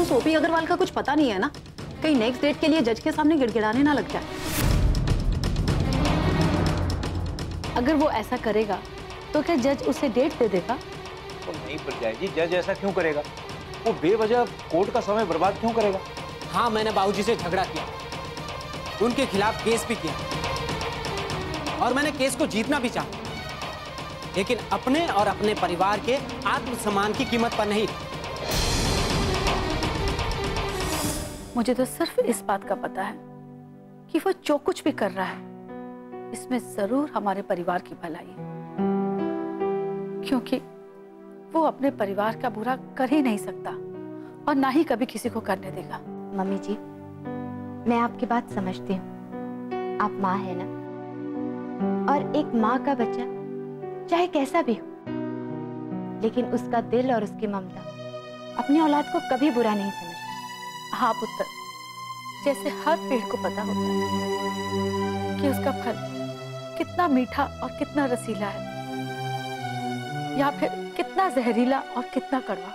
उस ओपी अग्रवाल का कुछ पता नहीं है ना, कहीं नेक्स्ट डेट के लिए जज के सामने गिड़गिड़ाने ना लग जाए। अगर वो ऐसा करेगा तो क्या जज उसे डेट दे देगा? तो नहीं परजाई जी, जज ऐसा क्यों करेगा? वो बेवजह कोर्ट का समय बर्बाद क्यों करेगा? हाँ, मैंने बाबूजी से झगड़ा किया, उनके खिलाफ केस भी किया और मैंने केस को जीतना भी चाहा, लेकिन अपने और अपने परिवार के आत्मसम्मान की कीमत पर नहीं। मुझे तो सिर्फ इस बात का पता है कि वो जो कुछ भी कर रहा है इसमें जरूर हमारे परिवार की भलाई है, क्योंकि वो अपने परिवार का बुरा कर ही नहीं सकता और ना ही कभी किसी को करने देगा। मम्मी जी, मैं आपकी बात समझती हूँ, आप माँ है ना, और एक माँ का बच्चा चाहे कैसा भी हो, लेकिन उसका दिल और उसकी ममता अपनी औलाद को कभी बुरा नहीं समझता। हाँ पुत्र, जैसे हर पेड़ को पता होता है कि उसका फल कितना मीठा और कितना रसीला है, या फिर कितना जहरीला और कितना कड़वा,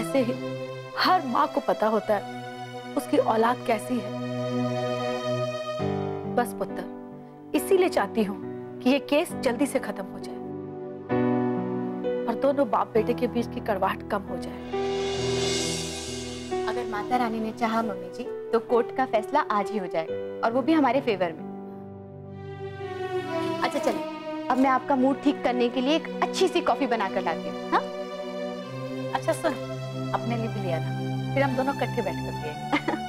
ऐसे ही हर माँ को पता होता है उसकी औलाद कैसी है। बस पुत्र, इसीलिए चाहती हूँ कि ये केस जल्दी से खत्म हो जाए और दोनों बाप बेटे के बीच की कड़वाहट कम हो जाए। अगर माता रानी ने चाहा मम्मी जी, तो कोर्ट का फैसला आज ही हो जाएगा, और वो भी हमारे फेवर में। अच्छा चलिए, अब मैं आपका मूड ठीक करने के लिए एक अच्छी सी कॉफी बनाकर लाती हूँ। हाँ? अच्छा सुन, अपने लिए भी ले आना, फिर हम दोनों इकट्ठे बैठ कर पिएंगे।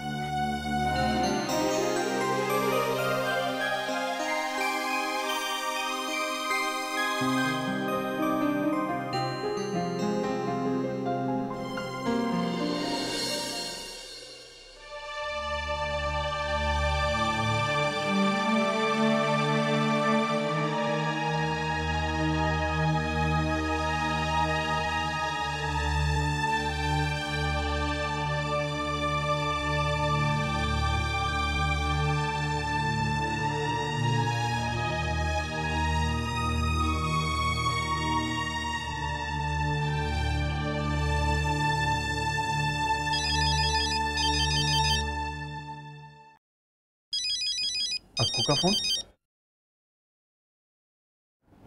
अक्कू का फोन?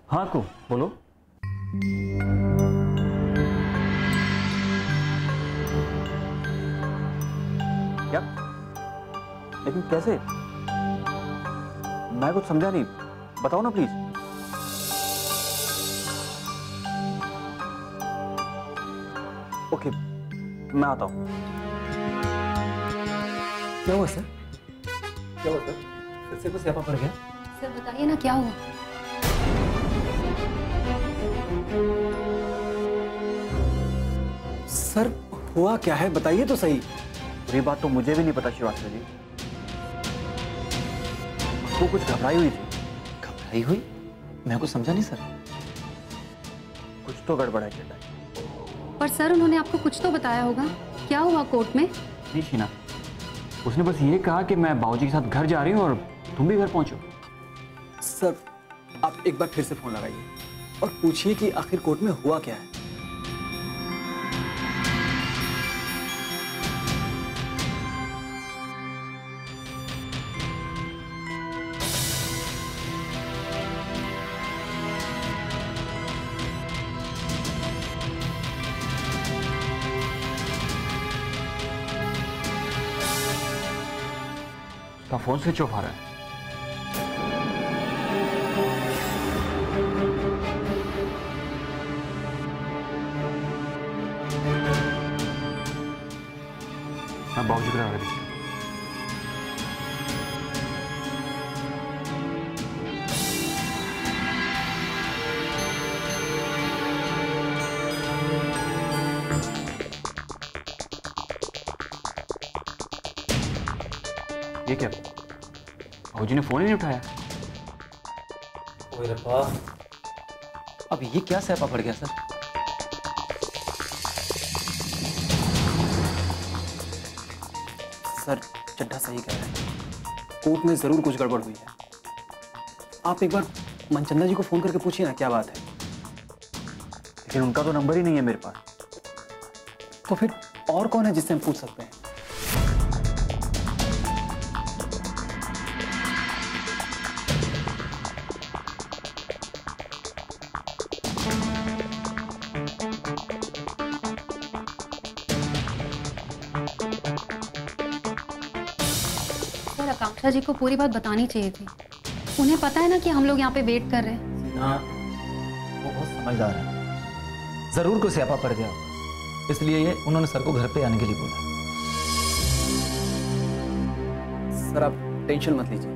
हाँ अक्कू, बोलो। क्या? लेकिन कैसे? मैं कुछ समझा नहीं, बताओ ना प्लीज। ओके, मैं आता हूं। क्या हुआ सर? क्या हुआ सर? फिर से कुछ स्यापा पड़ गया? सर बताइए ना क्या हुआ? सर हुआ क्या है, बताइए तो सही। ये बात तो मुझे भी नहीं पता श्रीवास्तव जी। वो कुछ घबराई हुई थी। घबराई हुई? मैं कुछ समझा नहीं सर। कुछ तो गड़बड़ है बेटा। पर सर उन्होंने आपको कुछ तो बताया होगा, क्या हुआ कोर्ट में? नहीं शीना, उसने बस ये कहा कि मैं बाबूजी के साथ घर जा रही हूँ और तुम भी घर पहुंचो। सर आप एक बार फिर से फोन लगाइए और पूछिए कि आखिर कोर्ट में हुआ क्या है। उसका फोन स्विच ऑफ आ रहा है। मैं बाबूजी को लगा देखिए। ये क्या? बाबूजी ने फोन ही नहीं उठाया। ओए रब्बा, अब ये क्या स्यापा पड़ गया सर? सर चड्ढा सही कह रहा है, कोर्ट में जरूर कुछ गड़बड़ हुई है। आप एक बार मनचंदा जी को फोन करके पूछिए ना क्या बात है। लेकिन उनका तो नंबर ही नहीं है मेरे पास। तो फिर और कौन है जिससे हम पूछ सकते हैं? सर आकांक्षा जी को पूरी बात बतानी चाहिए थी। उन्हें पता है ना कि हम लोग यहाँ पे वेट कर रहे हैं। हाँ, वो बहुत समझदार है, जरूर कोई स्यापा पड़ गया, इसलिए ये उन्होंने सर को घर पे आने के लिए बोला। सर आप टेंशन मत लीजिए,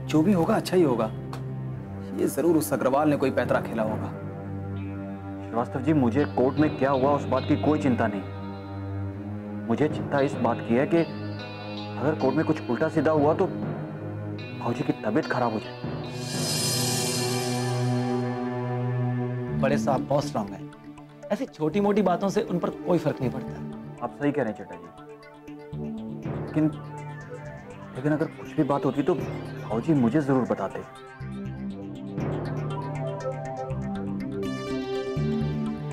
जो भी होगा अच्छा ही होगा। ये जरूर उस अग्रवाल ने कोई पैतरा खेला होगा। श्रीवास्तव जी, मुझे कोर्ट में क्या हुआ उस बात की कोई चिंता नहीं। मुझे चिंता इस बात की है कि अगर कोर्ट में कुछ उल्टा सीधा हुआ तो भाऊजी की तबीयत खराब हो जाए। बड़े साहब बहुत स्ट्रांग है, ऐसी छोटी मोटी बातों से उन पर कोई फर्क नहीं पड़ता। आप सही कह रहे हैं चड्ढा जी, लेकिन अगर कुछ भी बात होती तो भाऊजी मुझे जरूर बताते।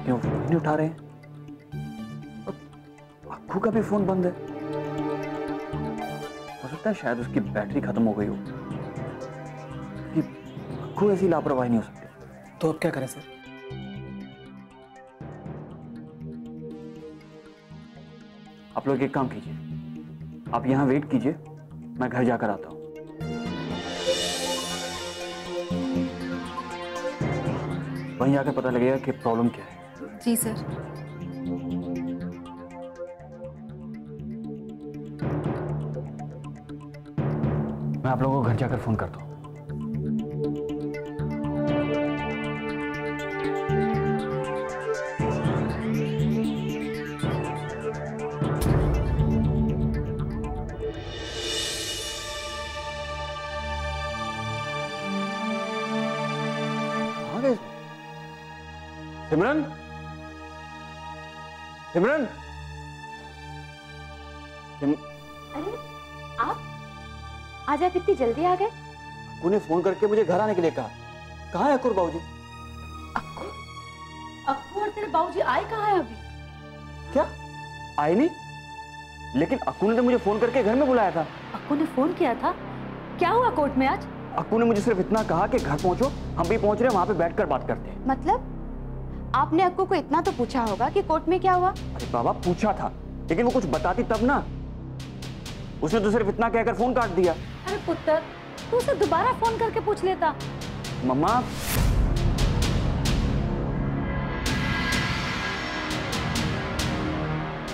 क्यों फोन नहीं उठा रहे हैं? अक्कू का भी फोन बंद है। हो सकता है शायद उसकी बैटरी खत्म हो गई हो। कि अक्कू ऐसी लापरवाही नहीं हो सकती। तो अब क्या करें सर? आप लोग एक काम कीजिए, आप यहाँ वेट कीजिए, मैं घर जाकर आता हूँ। वहीं आकर पता लगेगा कि प्रॉब्लम क्या है। जी सर। मैं आप लोगों को घर जाकर फोन करता हूँ। सिमरन, सिमरन, अरे आप आज आप इतनी जल्दी आ गए? अक्कू ने फोन करके मुझे घर आने के लिए कहा। कहाँ है अक्कू और बाबूजी? अक्कू और तेरे बाबूजी आए कहाँ हैं अभी? क्या आए नहीं? लेकिन अक्कू ने तो मुझे फोन करके घर में बुलाया था। अक्कू ने फोन किया था? क्या हुआ कोर्ट में आज? अक्कू ने मुझे सिर्फ इतना कहा कि घर पहुंचो, हम भी पहुंच रहे हैं, वहां पे बैठकर बात करते हैं। मतलब आपने अक्कू को इतना तो पूछा होगा कि कोर्ट में क्या हुआ? अरे बाबा, पूछा था, लेकिन वो कुछ बताती तब ना। उसने तो सिर्फ इतना कहकर फोन काट दिया। अरे पुत्र, तू उसे दोबारा फोन करके पूछ लेता। मम्मा,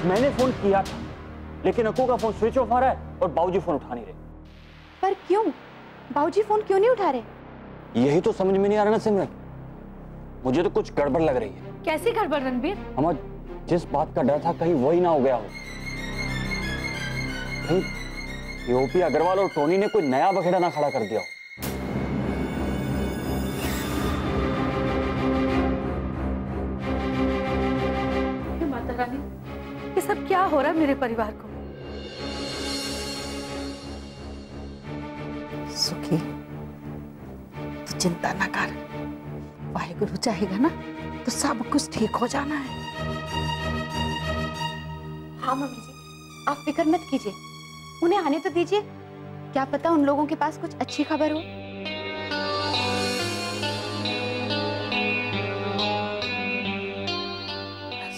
मैंने फोन किया था, लेकिन अक्कू का फोन स्विच ऑफ आ रहा है और बाबूजी फोन उठा नहीं रहे। पर क्यों? बाबूजी फोन क्यों नहीं उठा रहे? यही तो समझ में नहीं आ रहा ना सिमरन, मुझे तो कुछ गड़बड़ लग रही है। कैसी गड़बड़ रणबीर? हमारा जिस बात का डर था कहीं वही ना हो गया हो। कहीं यूपी अग्रवाल और टोनी ने कोई नया बखेड़ा ना खड़ा कर दिया हो। माता रानी, ये सब क्या हो रहा है मेरे परिवार को? सुखी, तू चिंता ना कर, वाहिगुरु चाहेगा ना तो सब कुछ ठीक हो जाना है। हाँ मम्मी जी, आप फिक्र मत कीजिए, उन्हें आने तो दीजिए। क्या पता उन लोगों के पास कुछ अच्छी खबर हो।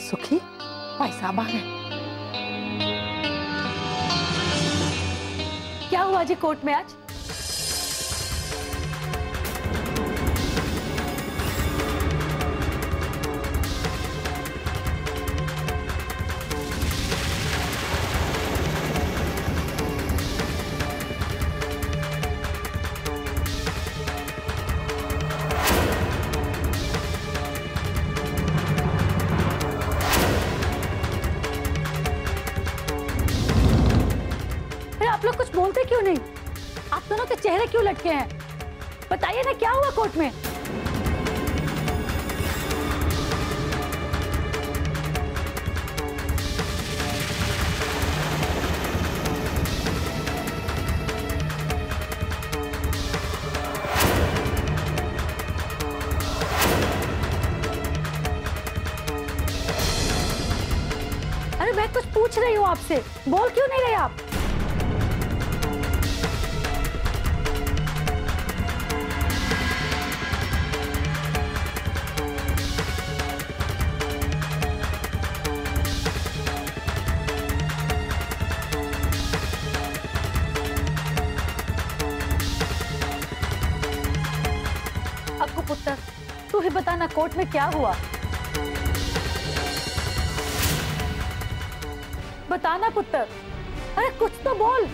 सुखी, भाई साहब आ गए। क्या हुआ जी कोर्ट में आज? आप लोग कुछ बोलते क्यों नहीं? आप दोनों के चेहरे क्यों लटके हैं? बताइए ना, क्या हुआ कोर्ट में? अरे मैं कुछ पूछ रही हूँ आपसे, बोल क्यों नहीं रहे आप? अक्कू पुत्र, तू ही बता ना, कोर्ट में क्या हुआ? बताना पुत्र, अरे कुछ तो बोल।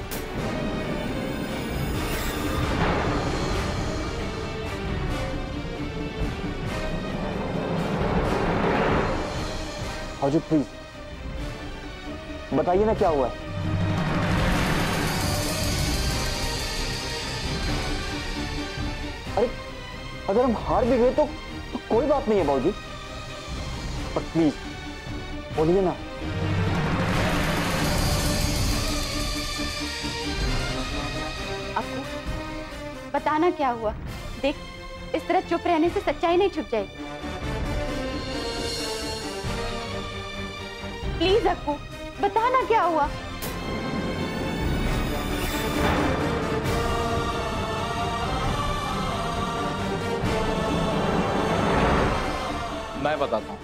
भाऊजी प्लीज बताइए ना क्या हुआ है। अरे अगर हम हार भी गए तो कोई बात नहीं है भाऊजी, पर प्लीज बोलिए ना। अक्कू, बताना क्या हुआ? देख, इस तरह चुप रहने से सच्चाई नहीं छुप जाएगी। प्लीज अक्कू, बताना क्या हुआ? मैं बताता हूँ।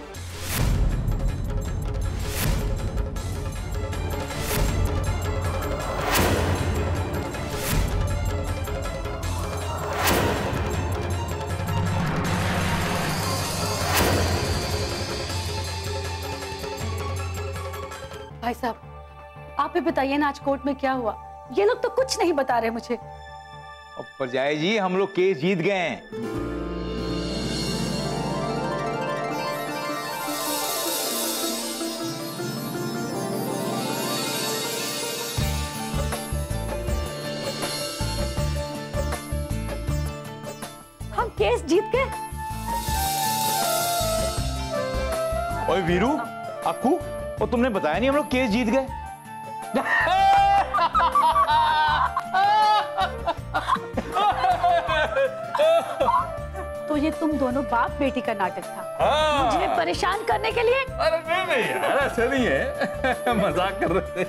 भाई साहब, आप ही बताइए ना, आज कोर्ट में क्या हुआ? ये लोग तो कुछ नहीं बता रहे मुझे। और परजाई जी, हम लोग केस जीत गए हैं। हम केस जीत गए? ओए वीरू, अक्कू, और तुमने बताया नहीं हम लोग केस जीत गए। तो ये तुम दोनों बाप बेटी का नाटक था, मुझे परेशान करने के लिए? अरे नहीं यार, ऐसे नहीं है, मजाक कर रहे थे।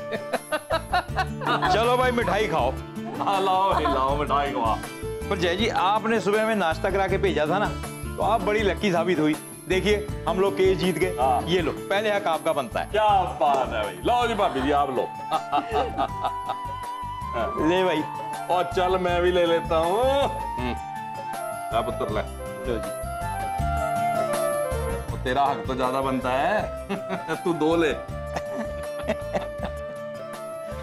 चलो भाई मिठाई खाओ। हाँ लाओ लाओ मिठाई खाओ। पर जय जी, आपने सुबह में नाश्ता करा के भेजा था ना, तो आप बड़ी लकी साबित हुई। देखिए हम लोग केस जीत गए। ये लो, पहले हक आपका बनता है। क्या बात है भाई, लो जी भाभी जी आप लो। ले भाई, और चल मैं भी ले लेता हूँ। पुत्र ले लो जी। तो तेरा हक तो ज्यादा बनता है। तू दो ले।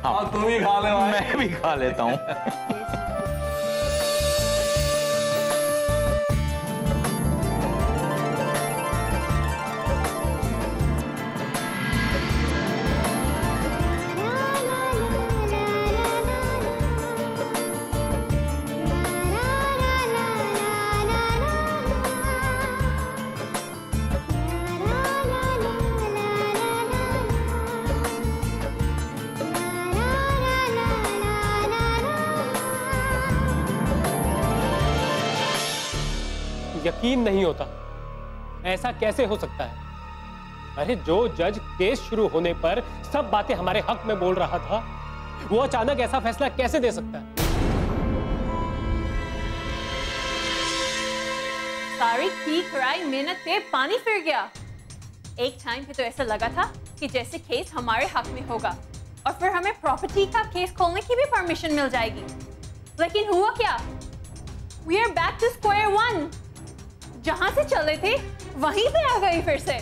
हाँ तू भी खा ले भाई। मैं भी खा लेता हूँ। यकीन नहीं होता, ऐसा कैसे हो सकता है? अरे जो जज केस शुरू होने पर सब बातें हमारे हक में बोल रहा था, वो अचानक ऐसा फैसला कैसे दे सकता है? सारी की कराई मेहनत पे पानी फिर गया। एक टाइम पे तो ऐसा लगा था कि जैसे केस हमारे हक में होगा और फिर हमें प्रॉपर्टी का केस खोलने की भी परमिशन मिल जाएगी। लेकिन हुआ क्या? We are back to square one। जहां से चले थे वहीं पे आ गई फिर से।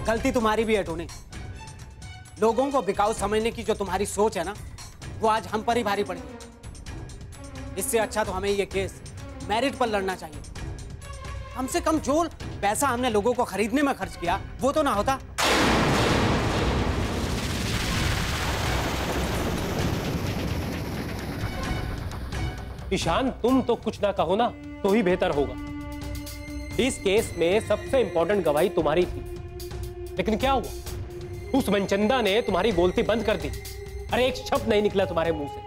गलती तुम्हारी भी है टोनी। लोगों को बिकाऊ समझने की जो तुम्हारी सोच है ना, वो आज हम पर ही भारी पड़ी है। इससे अच्छा तो हमें ये केस मेरिट पर लड़ना चाहिए। कम से कम जो पैसा हमने लोगों को खरीदने में खर्च किया वो तो ना होता। ईशान, तुम तो कुछ ना कहो ना तो ही बेहतर होगा। इस केस में सबसे इंपॉर्टेंट गवाही तुम्हारी थी, लेकिन क्या हुआ? उस मनचंदा ने तुम्हारी बोलती बंद कर दी। अरे एक शब्द नहीं निकला तुम्हारे मुंह से।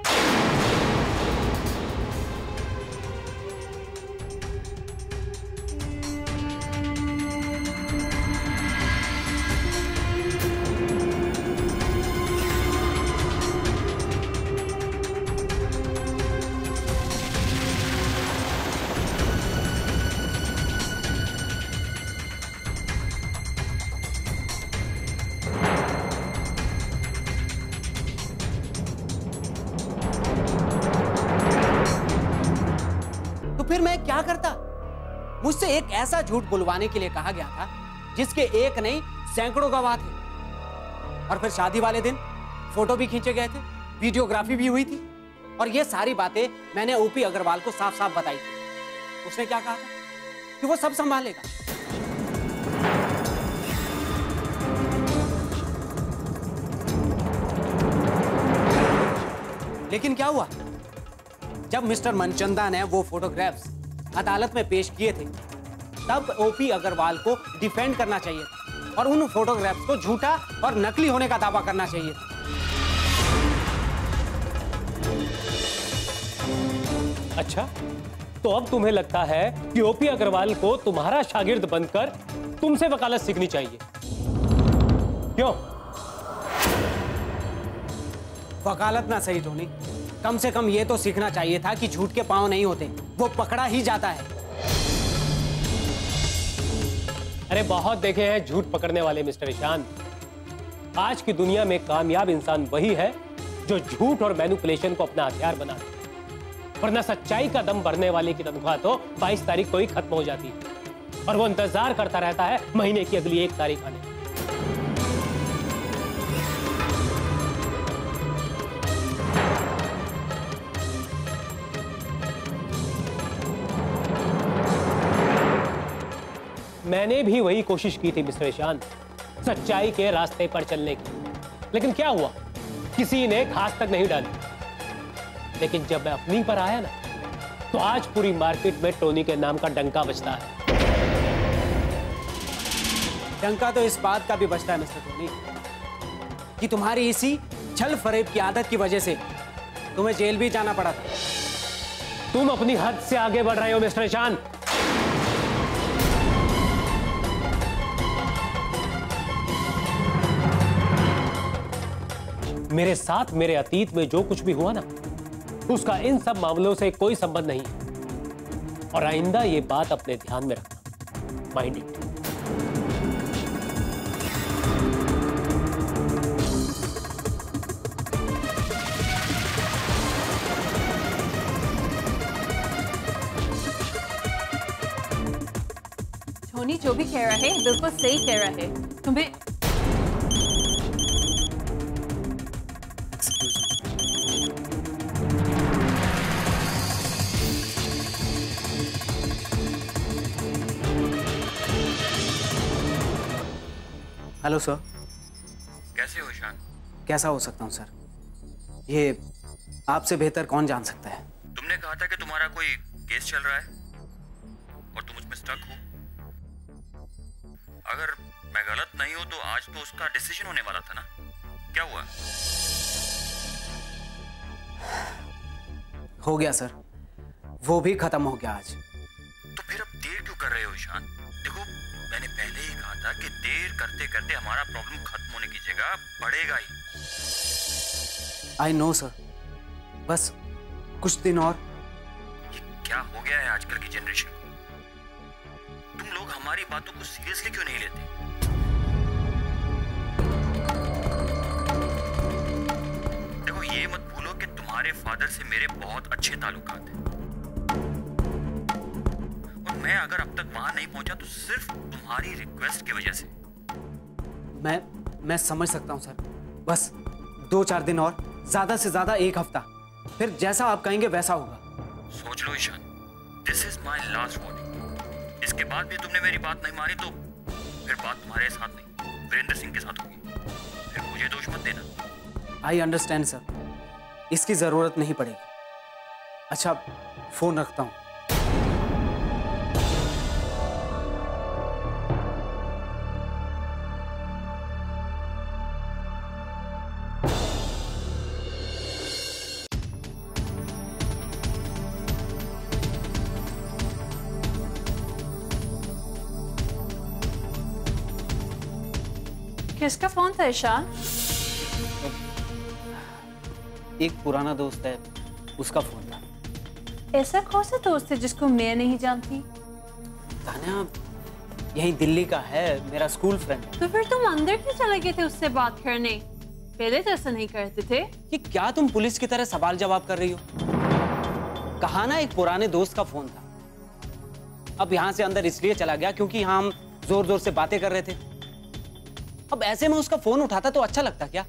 फिर मैं क्या करता? मुझसे एक ऐसा झूठ बुलवाने के लिए कहा गया था जिसके एक नहीं सैकड़ों गवाह थे। और फिर शादी वाले दिन फोटो भी खींचे गए थे, वीडियोग्राफी भी हुई थी, और ये सारी बातें मैंने ओपी अग्रवाल को साफ साफ बताई थी। उसने क्या कहा था कि वो सब संभालेगा। लेकिन क्या हुआ? जब मिस्टर मनचंदा ने वो फोटोग्राफ्स अदालत में पेश किए थे, तब ओपी अग्रवाल को डिफेंड करना चाहिए था और उन फोटोग्राफ्स को झूठा और नकली होने का दावा करना चाहिए था। अच्छा, तो अब तुम्हें लगता है कि ओपी अग्रवाल को तुम्हारा शागिर्द बनकर तुमसे वकालत सीखनी चाहिए, क्यों? वकालत ना सही टोनी, कम से कम ये तो सीखना चाहिए था कि झूठ के पांव नहीं होते, वो पकड़ा ही जाता है। अरे बहुत देखे हैं झूठ पकड़ने वाले मिस्टर ईशान। आज की दुनिया में कामयाब इंसान वही है जो झूठ और मैनिपुलेशन को अपना हथियार बना ले, वरना सच्चाई का दम भरने वाले की तनख्वाह तो 22 तारीख को ही खत्म हो जाती है और वो इंतजार करता रहता है महीने की अगली 1 तारीख आने। मैंने भी वही कोशिश की थी मिस्टर ईशान, सच्चाई के रास्ते पर चलने की, लेकिन क्या हुआ? किसी ने खास तक नहीं डाली। लेकिन जब मैं अपनी पर आया ना, तो आज पूरी मार्केट में टोनी के नाम का डंका बजता है। डंका तो इस बात का भी बजता है मिस्टर टोनी कि तुम्हारी इसी छल फरेब की आदत की वजह से तुम्हें जेल भी जाना पड़ा था। तुम अपनी हद से आगे बढ़ रहे हो मिस्टर ईशान। मेरे साथ मेरे अतीत में जो कुछ भी हुआ ना, उसका इन सब मामलों से कोई संबंध नहीं है, और आइंदा ये बात अपने ध्यान में रखना। Mind it. टोनी जो भी कह रहा है बिल्कुल सही कह रहा है। तुम्हें हेलो सर। कैसे हो ईशान? कैसा हो सकता हूँ सर? ये आपसे बेहतर कौन जान सकता है? तुमने कहा था कि तुम्हारा कोई केस चल रहा है और तुम उसमें स्टक हो। अगर मैं गलत नहीं हूं तो आज तो उसका डिसीजन होने वाला था ना, क्या हुआ? हो गया सर, वो भी खत्म हो गया आज। तो फिर अब देर क्यों कर रहे हो ईशान? देखो, मैंने पहले ही कहा था कि देर करते करते हमारा प्रॉब्लम खत्म होने की जगह बढ़ेगा ही। आई नो सर, बस कुछ दिन और। ये क्या हो गया है आजकल की जनरेशन को? तुम लोग हमारी बातों को सीरियसली क्यों नहीं लेते? देखो, ये मत भूलो कि तुम्हारे फादर से मेरे बहुत अच्छे ताल्लुकात हैं, और मैं अगर अब तक वहां नहीं पहुंचा तो सिर्फ तुम्हारी रिक्वेस्ट की वजह से। मैं समझ सकता हूं सर, बस 2-4 दिन और, ज्यादा से ज्यादा 1 हफ्ता, फिर जैसा आप कहेंगे वैसा होगा। सोच लो Ishaan, this is my last warning. इसके बाद भी तुमने मेरी बात नहीं मानी तो फिर बात तुम्हारे साथ नहीं, वीरेंद्र सिंह के साथ होगी। फिर मुझे दोष मत देना। आई अंडरस्टैंड सर, इसकी जरूरत नहीं पड़ेगी। अच्छा, फोन रखता हूं। किसका फोन था ईशान? एक पुराना दोस्त है, उसका फोन था। ऐसा कौन सा दोस्त है जिसको मैं नहीं जानती? तान्या यही दिल्ली का है, मेरा स्कूल फ्रेंड है। तो फिर तुम अंदर क्यों चले गए थे उससे बात करने? पहले तो ऐसा नहीं करते थे। कि क्या तुम पुलिस की तरह सवाल जवाब कर रही हो? कहा ना एक पुराने दोस्त का फोन था, अब यहाँ से अंदर इसलिए चला गया क्योंकि यहाँ हम जोर जोर से बातें कर रहे थे। अब ऐसे में उसका फोन उठाता तो अच्छा लगता क्या?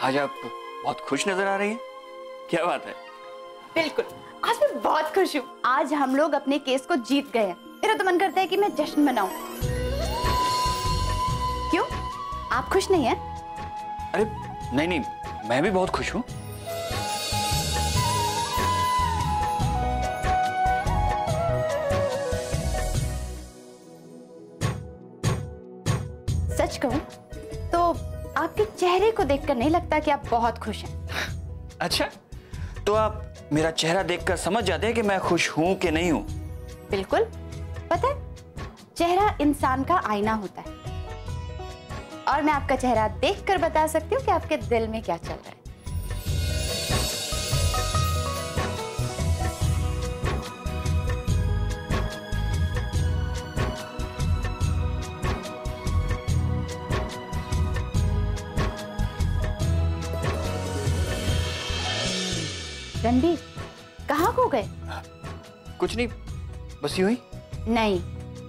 आज आप बहुत खुश नजर आ रही हैं। क्या बात है? बिल्कुल, आज मैं बहुत खुश हूँ। आज हम लोग अपने केस को जीत गए हैं। मेरा तो मन करता है कि मैं जश्न मनाऊं। क्यों? आप खुश नहीं हैं? अरे नहीं नहीं, मैं भी बहुत खुश हूँ। सच कहूं तो आपके चेहरे को देखकर नहीं लगता कि आप बहुत खुश हैं। अच्छा, तो आप मेरा चेहरा देखकर समझ जाते हैं कि मैं खुश हूं कि नहीं हूं? बिल्कुल, पता है, चेहरा इंसान का आईना होता है और मैं आपका चेहरा देखकर बता सकती हूँ कि आपके दिल में क्या चल रहा है। रणबीर, कहाँ खो गए? कुछ नहीं, बस यूं ही। नहीं,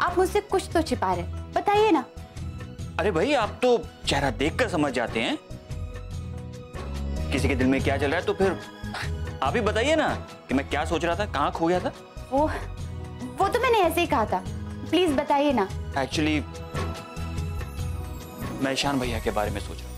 आप मुझसे कुछ तो छिपा रहे, बताइए ना। अरे भाई, आप तो चेहरा देखकर समझ जाते हैं किसी के दिल में क्या चल रहा है, तो फिर आप ही बताइए ना कि मैं क्या सोच रहा था, कहाँ खो गया था। वो तो मैंने ऐसे ही कहा था, प्लीज बताइए ना। एक्चुअली मैं ईशान भैया के बारे में सोच रहा था।